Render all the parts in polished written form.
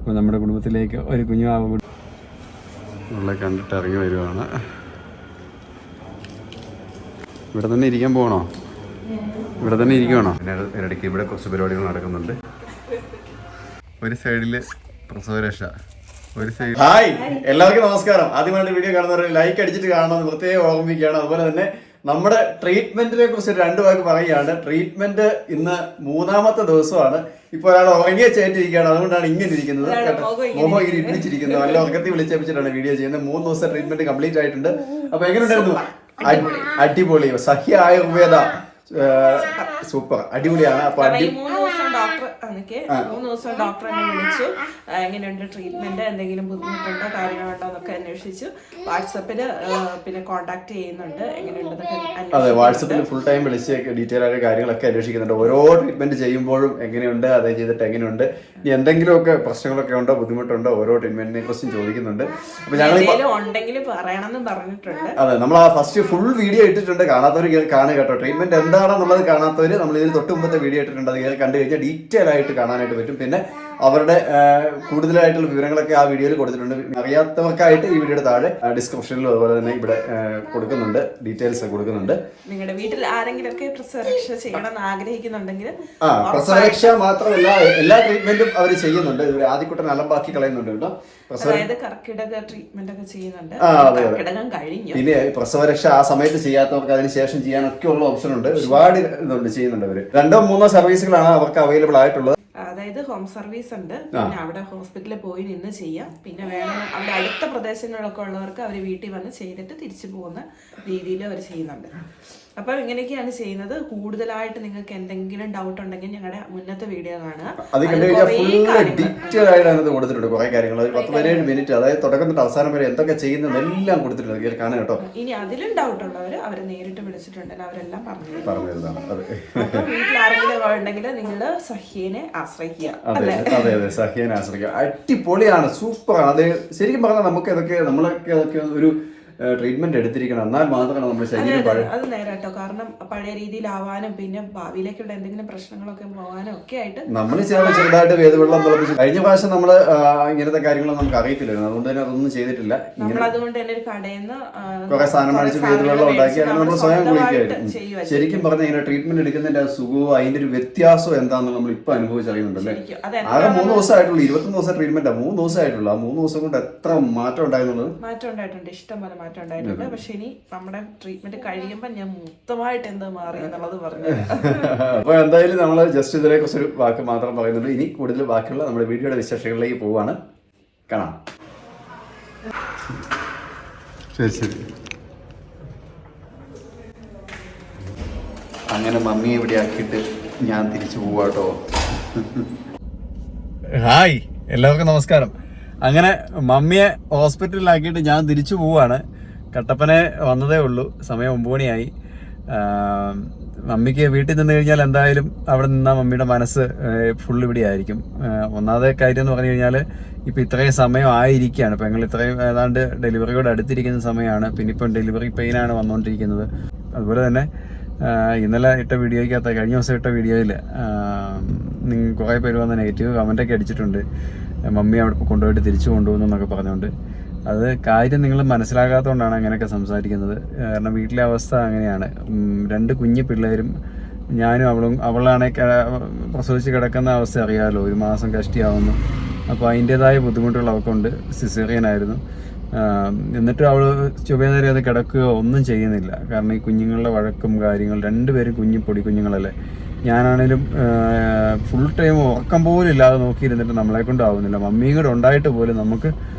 അപ്പോൾ നമ്മുടെ കുടുംബത്തിലേക്ക് ഒരു കുഞ്ഞുവാവ നമ്മളെ കണ്ടിട്ട് ഇറങ്ങി വരുവാണ്. ഇവിടെ തന്നെ ഇരിക്കാൻ പോകണോ? ഇവിടെ തന്നെ ഇരിക്കുവാണോ? പിന്നെ ഇടയ്ക്ക് ഇവിടെ കുറച്ച് പരിപാടികൾ നടക്കുന്നുണ്ട്. ഒരു സൈഡിൽ പ്രസവരക്ഷ, ഒരു സൈഡ്. ഹായ്, എല്ലാവർക്കും നമസ്കാരം. ആദ്യമായിട്ട് വീഡിയോ കാണുന്നവർ ലൈക്ക് അടിച്ചിട്ട് കാണണമെന്ന് പ്രത്യേകം ഓർമ്മിക്കുകയാണ്. അതുപോലെ തന്നെ നമ്മുടെ ട്രീറ്റ്മെന്റിനെ കുറിച്ച് രണ്ട് വാക്ക് പറയുകയാണ്. ട്രീറ്റ്മെന്റ് ഇന്ന് 3ാമത്തെ ദിവസമാണ്. ഇപ്പൊ ഒരാൾ ഉറങ്ങിയ ചേറ്റിരിക്കുകയാണ്, അതുകൊണ്ടാണ് ഇങ്ങനെ ഇരിക്കുന്നത്. മുഖം ഇങ്ങനെ ഇടിച്ചിരിക്കുന്നത്. നല്ല ഉറക്കത്തിൽ വിളിച്ചേപ്പിച്ചിട്ടാണ് വീഡിയോ ചെയ്യുന്നത്. 3 ദിവസം ട്രീറ്റ്മെന്റ് കംപ്ലീറ്റ് ആയിട്ടുണ്ട്. അപ്പൊ എങ്ങനെയുണ്ടായിരുന്നു? അടിപൊളി. സഹ്യ ആയുർവേദ സൂപ്പർ, അടിപൊളിയാണ്. അപ്പൊ 3 ദിവസം ഡോക്ടർ എന്നെ വിളിച്ചു. എങ്ങനെയുണ്ട് ട്രീറ്റ്മെന്റ്, എന്തെങ്കിലും ബുദ്ധിമുട്ടുണ്ടോ കാര്യങ്ങളുണ്ടോ എന്നൊക്കെ അന്വേഷിച്ചു. വാട്സപ്പില് പിന്നെ കോണ്ടാക്ട് ചെയ്യുന്നുണ്ട്. അതെ, വാട്സപ്പിൽ ഫുൾ ടൈം വിളിച്ച് ഡീറ്റെയിൽ ആയ കാര്യങ്ങളൊക്കെ അന്വേഷിക്കുന്നുണ്ട്. ഓരോ ട്രീറ്റ്മെന്റ് ചെയ്യുമ്പോഴും എങ്ങനെയുണ്ട്, അത് ചെയ്തിട്ട് എങ്ങനെയുണ്ട്, ഇനി എന്തെങ്കിലുമൊക്കെ പ്രശ്നങ്ങളൊക്കെ ഉണ്ടോ, ബുദ്ധിമുട്ടുണ്ടോ, ഓരോ ട്രീറ്റ്മെന്റിനെ കുറിച്ചും ചോദിക്കുന്നുണ്ട്. അപ്പൊ ഞങ്ങൾ പറയണമെന്ന് പറഞ്ഞിട്ടുണ്ട്. അതെ, നമ്മൾ ആ ഫസ്റ്റ് ഫുൾ വീഡിയോ ഇട്ടിട്ടുണ്ട്. കാണാത്തവർ കാണുക കേട്ടോ. ട്രീറ്റ്മെന്റ് എന്താണെന്നുള്ളത് കാണാത്തവർ നമ്മൾ ഇതിന് തൊട്ട് മുമ്പത്തെ വീഡിയോ ഇട്ടിട്ടുണ്ട്. അത് കണ്ടു കഴിഞ്ഞാൽ ഡീറ്റെയിൽ ആയിട്ട് കാണാനായിട്ട് പറ്റും. പിന്നെ അവരുടെ കൂടുതലായിട്ടുള്ള വിവരങ്ങളൊക്കെ ആ വീഡിയോയിൽ കൊടുത്തിട്ടുണ്ട്. അറിയാത്തവർക്കായിട്ട് ഈ വീഡിയോയുടെ താഴെ ഡിസ്ക്രിപ്ഷനിലും അതുപോലെ തന്നെ ഇവിടെ കൊടുക്കുന്നുണ്ട്, ഡീറ്റെയിൽസ് കൊടുക്കുന്നുണ്ട്. നിങ്ങളുടെ വീട്ടിൽ ആരെങ്കിലുമൊക്കെ പ്രസവരക്ഷ ചെയ്യണമെന്ന് ആഗ്രഹിക്കുന്നുണ്ടെങ്കിൽ പ്രസവരക്ഷ മാത്രമല്ല എല്ലാ ട്രീറ്റ്മെന്റും അവർ ചെയ്യുന്നുണ്ട്. ഇവർ ആദ്യക്കുട്ടൻ അലമ്പാക്കി കളയുന്നുണ്ട് കേട്ടോ. അതായത് കർക്കിടക ട്രീറ്റ്മെന്റ് ഒക്കെ ചെയ്യുന്നുണ്ട്. കർക്കിടകം കഴിഞ്ഞു. പിന്നെ പ്രസവരക്ഷ ആ സമയത്ത് ചെയ്യാത്തവർക്ക് അതിന് ശേഷം ചെയ്യാനൊക്കെ ഉള്ള ഓപ്ഷൻ ഉണ്ട്. ഒരുപാട് ഇതുണ്ട്, ചെയ്യുന്നുണ്ട് അവര്. 2 3 സർവീസുകളാണ് അവർക്ക് അവൈലബിൾ ആയിട്ടുള്ളത്. അതായത് ഹോം സർവീസ് ഉണ്ട്. പിന്നെ അവിടെ ഹോസ്പിറ്റലിൽ പോയി നിന്ന് ചെയ്യാം. പിന്നെ വേണം അവിടെ അടുത്ത പ്രദേശങ്ങളിലൊക്കെ ഉള്ളവർക്ക് അവർ വീട്ടിൽ വന്ന് ചെയ്തിട്ട് തിരിച്ചു പോകുന്ന രീതിയിൽ അവർ ചെയ്യുന്നുണ്ട്. അപ്പൊ ഇങ്ങനെയൊക്കെയാണ് ചെയ്യുന്നത്. കൂടുതലായിട്ട് നിങ്ങൾക്ക് എന്തെങ്കിലും ഡൗട്ട് ഉണ്ടെങ്കിൽ ഞങ്ങളുടെ മുന്നത്തെ വീഡിയോ കാണുക. അത് കണ്ടു കഴിഞ്ഞാൽ ഫുൾ ഡീറ്റെയിൽ ആയിട്ട് അതിനകത്ത് കൊടുത്തിട്ടുണ്ട് കുറെ കാര്യങ്ങൾ. 10-17 മിനിറ്റ്, അതായത് തുടക്കം തൊട്ട് അവസാനം വരെ എന്തൊക്കെ ചെയ്യുന്നത് എല്ലാം കൊടുത്തിട്ടുണ്ട്. കാണാൻ കേട്ടോ. ഇനി അതിലും ഡൗട്ട് ഉള്ളവർ അവരെ നേരിട്ട് വിളിച്ചിട്ടുണ്ടെങ്കിൽ അവരെല്ലാം പറഞ്ഞു തരുന്നതാണ്. അപ്പൊ വീട്ടിൽ ആരെങ്കിലും ഉണ്ടെങ്കിൽ നിങ്ങൾ സഹ്യനെ ആശ്രയിക്കുക. അതെ അതെ അതെ, സഹ്യനെ ആശ്രയിക്കുക. അടിപൊളിയാണ്, സൂപ്പറാണ്. അത് ശരിക്കും പറഞ്ഞാൽ നമുക്ക് നമ്മളൊക്കെ ഒരു ട്രീറ്റ്മെന്റ് എടുത്തിരിക്കണം, എന്നാൽ മാത്രമാണ് നമ്മുടെ ശരീരം അത് നേരെ കേട്ടോ. കാരണം പഴയ രീതിയിലാവാനും പിന്നെ ഭാവിയിലേക്കുള്ള എന്തെങ്കിലും പ്രശ്നങ്ങളൊക്കെ പോകാനും ഒക്കെ ആയിട്ട് നമ്മൾ ചെറുതായിട്ട് വേദവെള്ളം തിളപ്പിച്ച് കഴിഞ്ഞ പ്രാവശ്യം നമ്മള് ഇങ്ങനത്തെ കാര്യങ്ങളൊന്നും നമുക്ക് അറിയത്തില്ലായിരുന്നു. അതുകൊണ്ട് തന്നെ അതൊന്നും ചെയ്തിട്ടില്ല. നമ്മൾ അതുകൊണ്ട് തന്നെ ഒരു കടയിൽ നിന്ന് കുറെ സാധനം മേടിച്ച് വേദവെള്ളം ഉണ്ടാക്കി അങ്ങനെ നമ്മൾ സ്വയം കുളിക്കുകയായിരുന്നു. ശരിക്കും പറഞ്ഞാൽ ഇങ്ങനെ ട്രീറ്റ്മെന്റ് എടുക്കുന്നതിന്റെ സുഖവും അതിന്റെ ഒരു വ്യത്യാസവും എന്താണെന്ന് നമ്മൾ ഇപ്പൊ അനുഭവിച്ചറിയുന്നുണ്ടല്ലേ. ആകെ 3 ദിവസമായിട്ടുള്ളൂ, 21 ദിവസം ട്രീറ്റ്മെന്റ് 3 ദിവസമായിട്ടുള്ളൂ. ആ 3 ദിവസം കൊണ്ട് എത്ര മാറ്റം ഉണ്ടായിരുന്നുള്ളത്. മാറ്റം ഉണ്ടായിട്ടുണ്ട്, ഇഷ്ടംപോലെ മാറ്റം ഉണ്ടായിട്ടുണ്ട്. പക്ഷെ ഇനി നമ്മുടെ ട്രീറ്റ്മെന്റ് കഴിയുമ്പോൾ ഞാൻ മൊത്തമായിട്ട് എന്താ മാറി എന്നുള്ളത് പറഞ്ഞു. അപ്പൊ എന്തായാലും നമ്മള് ജസ്റ്റ് ഇതിനെ കുറിച്ചൊരു വാക്ക് മാത്രം പറയുന്നുണ്ട്. ഇനി കൂടുതൽ ബാക്കിയുള്ള നമ്മുടെ വീഡിയോയുടെ വിശേഷങ്ങളിലേക്ക് പോവാണ്. കാണാം. ശരി ശരി. അങ്ങനെ മമ്മിയെ ഇവിടെ ആക്കിയിട്ട് ഞാൻ തിരിച്ചു പോവാട്ടോ. ഹായ്, എല്ലാവർക്കും നമസ്കാരം. അങ്ങനെ മമ്മിയെ ഹോസ്പിറ്റലിലാക്കിയിട്ട് ഞാൻ തിരിച്ചു പോവാണ്. കട്ടപ്പന വന്നതേ ഉള്ളൂ, സമയം 9 മണിയായി. മമ്മിക്ക് വീട്ടിൽ നിന്ന് കഴിഞ്ഞാൽ എന്തായാലും അവിടെ നിന്നാൽ മമ്മിയുടെ മനസ്സ് ഫുൾ ഇവിടെ ആയിരിക്കും. ഒന്നാമത്തെ കാര്യം എന്ന് പറഞ്ഞു കഴിഞ്ഞാൽ ഇപ്പം ഇത്രയും സമയം ആയിരിക്കുകയാണ്. ഇപ്പം ഞങ്ങൾ ഇത്രയും ഏതാണ്ട് ഡെലിവറിയോട് അടുത്തിരിക്കുന്ന സമയമാണ്. പിന്നെ ഇപ്പം ഡെലിവറി പെയിനാണ് വന്നുകൊണ്ടിരിക്കുന്നത്. അതുപോലെ തന്നെ ഇന്നലെ ഇട്ട വീഡിയോയ്ക്കകത്ത്, കഴിഞ്ഞ ദിവസം ഇട്ട വീഡിയോയിൽ കുറേ പേര് വന്ന് നെഗറ്റീവ് കമൻറ്റൊക്കെ അടിച്ചിട്ടുണ്ട്. മമ്മി അവിടെ കൊണ്ടുപോയിട്ട് തിരിച്ചു കൊണ്ടുപോകുന്നു എന്നൊക്കെ പറഞ്ഞുകൊണ്ട്. അത് കാര്യം നിങ്ങൾ മനസ്സിലാകാത്തതുകൊണ്ടാണ് അങ്ങനെയൊക്കെ സംസാരിക്കുന്നത്. കാരണം വീട്ടിലെ അവസ്ഥ അങ്ങനെയാണ്. 2 കുഞ്ഞു പിള്ളേരും ഞാനും അവളാണെങ്കിൽ പ്രസവിച്ച് കിടക്കുന്ന അവസ്ഥ അറിയാമല്ലോ. 1 മാസം കഷ്ടിയാവുന്നു. അപ്പോൾ അതിൻ്റേതായ ബുദ്ധിമുട്ടുകൾ അവൾക്കുണ്ട്. സിസേറിയനായിരുന്നു. എന്നിട്ടും അവൾ ചുവനേരെ അത് കിടക്കുകയോ ഒന്നും ചെയ്യുന്നില്ല. കാരണം ഈ കുഞ്ഞുങ്ങളുടെ വഴക്കും കാര്യങ്ങൾ, 2 പേരും പൊടി കുഞ്ഞുങ്ങളല്ലേ. ഞാനാണേലും ഫുൾ ടൈം ഉറക്കം പോലും ഇല്ലാതെ നോക്കിയിരുന്നിട്ട് നമ്മളെ കൊണ്ടാവുന്നില്ല. മമ്മിയും കൂടെ ഉണ്ടായിട്ട് പോലും നമുക്ക്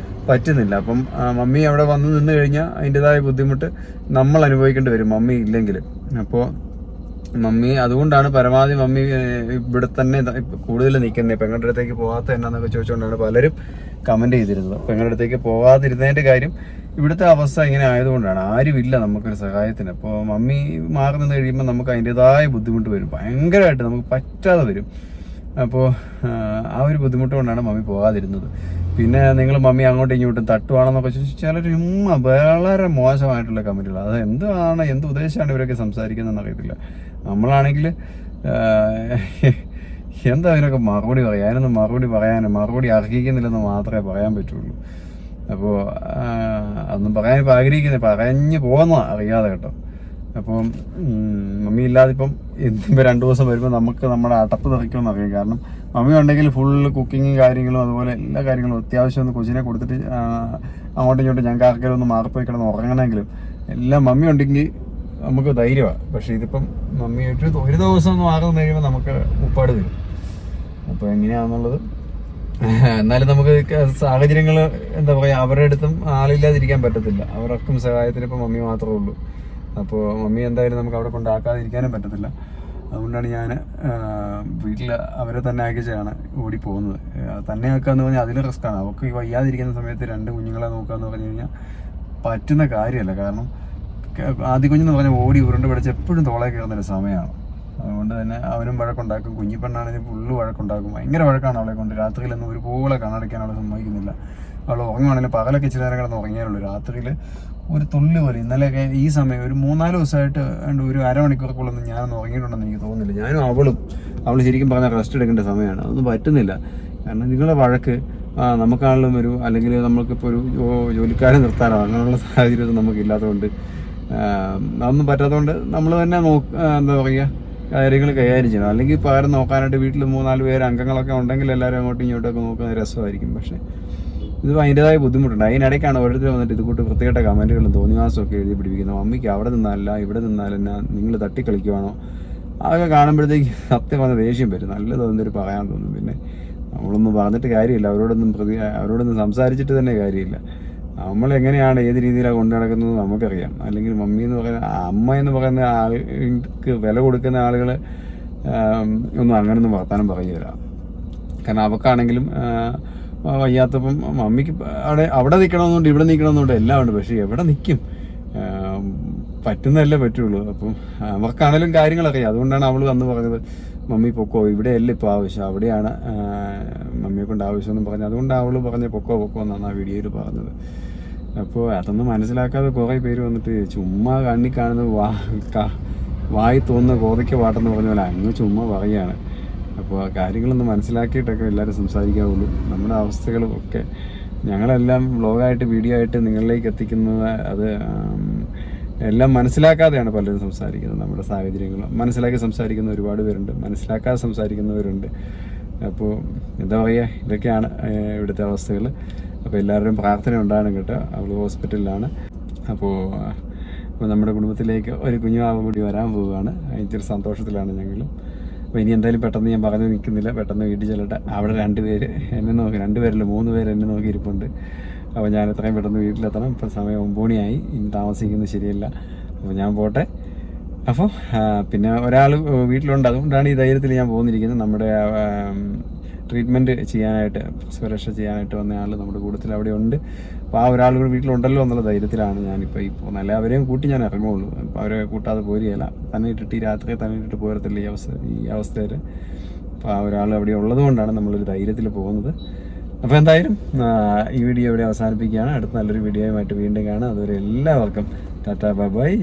പറ്റുന്നില്ല. അപ്പം മമ്മി അവിടെ വന്ന് നിന്ന് കഴിഞ്ഞാൽ അതിൻ്റെതായ ബുദ്ധിമുട്ട് നമ്മൾ അനുഭവിക്കേണ്ടി വരും, മമ്മി ഇല്ലെങ്കിൽ. അപ്പോൾ മമ്മി അതുകൊണ്ടാണ് പരമാവധി മമ്മി ഇവിടെ തന്നെ കൂടുതൽ നിൽക്കുന്നത്. പെങ്ങളുടെ അടുത്തേക്ക് പോകാത്ത എന്നാന്നൊക്കെ ചോദിച്ചുകൊണ്ടാണ് പലരും കമൻറ്റ് ചെയ്തിരുന്നത്. പെങ്ങളുടെ അടുത്തേക്ക് പോകാതിരുന്നതിൻ്റെ കാര്യം ഇവിടുത്തെ അവസ്ഥ ഇങ്ങനെ ആയതുകൊണ്ടാണ്. ആരുമില്ല നമുക്കൊരു സഹായത്തിന്. അപ്പോൾ മമ്മി മാറി നിന്ന് കഴിയുമ്പോൾ നമുക്ക് അതിൻ്റെതായ ബുദ്ധിമുട്ട് വരും, ഭയങ്കരമായിട്ട് നമുക്ക് പറ്റാതെ വരും. അപ്പോൾ ആ ഒരു ബുദ്ധിമുട്ട് കൊണ്ടാണ് മമ്മി പോകാതിരുന്നത്. പിന്നെ നിങ്ങൾ മമ്മി അങ്ങോട്ടും ഇങ്ങോട്ടും തട്ടുവാണെന്നൊക്കെ ചോദിച്ചാൽ ചിലർ വളരെ മോശമായിട്ടുള്ള കമൻറ്റുകൾ. അത് എന്ത് ഉദ്ദേശമാണ് ഇവരൊക്കെ സംസാരിക്കുന്നതെന്ന് അറിയത്തില്ല. നമ്മളാണെങ്കിൽ എന്താ അതിനൊക്കെ മറുപടി പറയാം? അതിനൊന്നും മറുപടി അർഹിക്കുന്നില്ലെന്ന് മാത്രമേ പറയാൻ പറ്റുള്ളൂ. അപ്പോൾ അതൊന്നും പറയാൻ ഇപ്പോൾ ആഗ്രഹിക്കുന്നത് പറഞ്ഞു പോകുന്നതാണ് അറിയാതെ കേട്ടോ. അപ്പം മമ്മി ഇല്ലാതെ ഇപ്പം ഇന്നിപ്പോൾ 2 ദിവസം വരുമ്പോൾ നമുക്ക് നമ്മുടെ അടപ്പ് തെറിക്കുമെന്ന് അറിയാം. കാരണം മമ്മി ഉണ്ടെങ്കിൽ ഫുള്ള് കുക്കിങ്ങും കാര്യങ്ങളും അതുപോലെ എല്ലാ കാര്യങ്ങളും അത്യാവശ്യം ഒന്ന് കൊച്ചിനെ കൊടുത്തിട്ട് അങ്ങോട്ടും ഇങ്ങോട്ടും ഞങ്ങൾക്ക് ആർക്കെങ്കിലും ഒന്ന് മാറിപ്പോയി കിടന്ന് ഉറങ്ങണമെങ്കിലും എല്ലാം മമ്മി ഉണ്ടെങ്കിൽ നമുക്ക് ധൈര്യമാണ്. പക്ഷേ ഇതിപ്പം മമ്മി ഒരു ദിവസം ഒന്ന് മാറുന്ന കഴിയുമ്പോൾ നമുക്ക് ഉപ്പാട് വരും. അപ്പോൾ എങ്ങനെയാണെന്നുള്ളത് എന്നാലും നമുക്ക് സാഹചര്യങ്ങൾ എന്താ പറയുക, അവരുടെ അടുത്തും ആളില്ലാതിരിക്കാൻ പറ്റത്തില്ല. അവർക്കും സഹായത്തിന് ഇപ്പം മമ്മി മാത്രമേ ഉള്ളൂ. അപ്പോൾ മമ്മി എന്തായാലും നമുക്ക് അവിടെ കൊണ്ടാക്കാതിരിക്കാനും പറ്റത്തില്ല. അതുകൊണ്ടാണ് ഞാൻ വീട്ടിൽ അവരെ തന്നെ ആക്കിച്ചാണ് ഓടി പോകുന്നത്. തന്നെ ആക്കാന്ന് പറഞ്ഞാൽ അതിൽ റിസ്ക്കാണ്. അവർക്ക് ഈ വയ്യാതിരിക്കുന്ന സമയത്ത് 2 കുഞ്ഞുങ്ങളെ നോക്കാന്ന് പറഞ്ഞു കഴിഞ്ഞാൽ പറ്റുന്ന കാര്യമല്ല. കാരണം ആദ്യ കുഞ്ഞെന്ന് പറഞ്ഞാൽ ഓടി ഉരുണ്ട് പിടിച്ച് എപ്പോഴും തോളെ കയറുന്നൊരു സമയമാണ്. അതുകൊണ്ട് തന്നെ അവനും വഴക്കുണ്ടാക്കും. കുഞ്ഞിപ്പെണ്ണാണെങ്കിൽ ഫുള്ള് വഴക്കുണ്ടാക്കും. ഭയങ്കര വഴക്കാണ് അവളെ കൊണ്ട്. രാത്രിയിലൊന്നും ഒരുപോലെ കണ്ണടയ്ക്കാൻ അവളെ സമ്മതിക്കുന്നില്ല. അവൾ ഉറങ്ങുവാണെങ്കിലും പകലൊക്കെ ഇച്ചിരി നേരം കിടന്ന് ഉറങ്ങിയാലുള്ളൂ. രാത്രിയിൽ ഒരു തുള്ളി പോലെ. ഇന്നലെയൊക്കെ ഈ സമയം ഒരു 3-4 ദിവസമായിട്ട് ഒരു അരമണിക്കൂറൊക്കെ ഞാനൊന്നും ഉറങ്ങിയിട്ടുണ്ടെന്ന് എനിക്ക് തോന്നുന്നില്ല. ഞാനും അവൾ ശരിക്കും പറഞ്ഞാൽ റെസ്റ്റ് എടുക്കേണ്ട സമയമാണ്. അതൊന്നും പറ്റുന്നില്ല. കാരണം നിങ്ങളെ വഴക്ക് നമുക്കാണെങ്കിലും ഒരു അല്ലെങ്കിൽ നമുക്കിപ്പോൾ ഒരു ജോലിക്കാരെ നിർത്താനോ അങ്ങനെയുള്ള സാഹചര്യം നമുക്കില്ലാത്തതുകൊണ്ട് അതൊന്നും പറ്റാത്തതുകൊണ്ട് നമ്മൾ തന്നെ എന്താ പറയുക കാര്യങ്ങൾ കൈകാര്യം ചെയ്യണം. അല്ലെങ്കിൽ ഇപ്പോൾ ആരും നോക്കാനായിട്ട് വീട്ടിൽ 3-4 പേര് അംഗങ്ങളൊക്കെ ഉണ്ടെങ്കിൽ എല്ലാവരും അങ്ങോട്ടും ഇങ്ങോട്ടൊക്കെ നോക്കുന്ന രസമായിരിക്കും. പക്ഷേ ഇത് അതിൻ്റെതായ ബുദ്ധിമുട്ടുണ്ട്. അതിനിടയ്ക്കാണ് ഓരോരുത്തർ വന്നിട്ട് ഇത് കൂട്ട് വൃത്തികെട്ട കമൻറ്റുകളും തോന്നിവാസമൊക്കെ എഴുതി പിടിപ്പിക്കുന്നത്. മമ്മിക്ക് അവിടെ നിന്നല്ല ഇവിടെ നിന്നാലെന്നാ നിങ്ങൾ തട്ടിക്കളിക്കുവാണോ? അതൊക്കെ കാണുമ്പോഴത്തേക്ക് സത്യം പറഞ്ഞ ദേഷ്യം വരും. നല്ലത് എന്തൊരു പറയാൻ തോന്നും. പിന്നെ നമ്മളൊന്നും പറഞ്ഞിട്ട് കാര്യമില്ല. അവരോടൊന്നും സംസാരിച്ചിട്ട് തന്നെ കാര്യമില്ല. നമ്മളെങ്ങനെയാണ് ഏത് രീതിയിലാണ് കൊണ്ടു നടക്കുന്നത് നമുക്കറിയാം. അല്ലെങ്കിൽ മമ്മി എന്ന് പറയുന്ന അമ്മ എന്ന് പറയുന്ന ആൾക്ക് വില കൊടുക്കുന്ന ആളുകൾ ഒന്നും അങ്ങനൊന്നും വർത്താനം പറയുകയില്ല. കാരണം അവക്കാണെങ്കിലും വയ്യാത്തപ്പം മമ്മിക്ക് അവിടെ നിൽക്കണമെന്നുണ്ട് ഇവിടെ നിൽക്കണമെന്നുണ്ട് എല്ലാം ഉണ്ട്. പക്ഷേ എവിടെ നിൽക്കും? പറ്റുന്നതല്ലേ പറ്റുള്ളൂ. അപ്പം അവർക്കാണെങ്കിലും കാര്യങ്ങളറിയാം. അതുകൊണ്ടാണ് അവൾ അന്ന് പറഞ്ഞത് മമ്മി പൊക്കോ, ഇവിടെയല്ല ഇപ്പോൾ ആവശ്യം, അവിടെയാണ് മമ്മിയെ കൊണ്ട് ആവശ്യമെന്നും പറഞ്ഞു. അതുകൊണ്ട് അവൾ പറഞ്ഞ പൊക്കോ എന്നാണ് ആ വീഡിയോയിൽ പറഞ്ഞത്. അപ്പോൾ അതൊന്നും മനസ്സിലാക്കാതെ കുറേ പേര് വന്നിട്ട് ചുമ്മാ കണ്ണി കാണുന്നത് വായി തോന്നുന്ന കോതയ്ക്ക് പാട്ടെന്ന് പറഞ്ഞ പോലെ അങ്ങ് ചുമ്മാ പറയുകയാണ്. അപ്പോൾ ആ കാര്യങ്ങളൊന്ന് മനസ്സിലാക്കിയിട്ടൊക്കെ എല്ലാവരും സംസാരിക്കാവുള്ളൂ. നമ്മുടെ അവസ്ഥകളും ഒക്കെ ഞങ്ങളെല്ലാം വ്ളോഗായിട്ട് വീഡിയോ ആയിട്ട് നിങ്ങളിലേക്ക് എത്തിക്കുന്നത് അത് എല്ലാം മനസ്സിലാക്കാതെയാണ് പലരും സംസാരിക്കുന്നത്. നമ്മുടെ സാഹചര്യങ്ങൾ മനസ്സിലാക്കി സംസാരിക്കുന്ന ഒരുപാട് പേരുണ്ട്, മനസ്സിലാക്കാതെ സംസാരിക്കുന്നവരുണ്ട്. അപ്പോൾ എന്താ പറയുക, ഇതൊക്കെയാണ് ഇവിടുത്തെ അവസ്ഥകൾ. അപ്പോൾ എല്ലാവരുടെയും പ്രാർത്ഥന ഉണ്ടാകണം കേട്ടോ. അവൾ ഹോസ്പിറ്റലിലാണ്. അപ്പോൾ നമ്മുടെ കുടുംബത്തിലേക്ക് ഒരു കുഞ്ഞുമാവ് കൂടി വരാൻ പോവുകയാണ്. അതിൻ്റെ ഒരു സന്തോഷത്തിലാണ് ഞങ്ങളും. അപ്പോൾ ഇനി എന്തായാലും പെട്ടെന്ന് ഞാൻ പറഞ്ഞു നിൽക്കുന്നില്ല, പെട്ടെന്ന് വീട്ടിൽ ചെല്ലട്ടെ. അവിടെ 2 പേര് എന്നെ നോക്കി, 2 പേരല്ല 3 പേര് എന്നെ നോക്കി ഇരിപ്പുണ്ട്. അപ്പോൾ ഞാൻ എത്രയും പെട്ടെന്ന് വീട്ടിലെത്തണം. ഇപ്പം സമയം 9 മണിയായി. ഇനി താമസിക്കുന്നത് ശരിയല്ല. അപ്പോൾ ഞാൻ പോട്ടെ. അപ്പോൾ പിന്നെ ഒരാൾ വീട്ടിലുണ്ട്. അതുകൊണ്ടാണ് ഈ ധൈര്യത്തിൽ ഞാൻ പോകുന്നിരിക്കുന്നത്. നമ്മുടെ ട്രീറ്റ്മെൻറ്റ് ചെയ്യാനായിട്ട്, പ്രസവരക്ഷ ചെയ്യാനായിട്ട് വന്ന ആൾ നമ്മുടെ കൂട്ടത്തിൽ അവിടെ ഉണ്ട്. അപ്പോൾ ആ ഒരാൾ കൂടി വീട്ടിലുണ്ടല്ലോ എന്നുള്ള ധൈര്യത്തിലാണ് ഞാനിപ്പോൾ ഈ പോകുന്നത്. അല്ലെ അവരെയും കൂട്ടി ഞാൻ ഇറങ്ങുള്ളൂ. അപ്പോൾ അവരെ കൂട്ടാതെ പോരുകയില്ല. തന്നെ ഇട്ടിട്ട് ഈ രാത്രി തന്നെ ഇട്ടിട്ട് പോരത്തില്ല ഈ അവസ്ഥയിൽ. അപ്പോൾ ആ ഒരാൾ അവിടെ ഉള്ളത് കൊണ്ടാണ് നമ്മളൊരു ധൈര്യത്തിൽ പോകുന്നത്. അപ്പോൾ എന്തായാലും ഈ വീഡിയോ ഇവിടെ അവസാനിപ്പിക്കുകയാണ്. അടുത്ത നല്ലൊരു വീഡിയോയുമായിട്ട് വീണ്ടും കാണാം. അതുവരെ എല്ലാവർക്കും ടാറ്റാ ബൈ.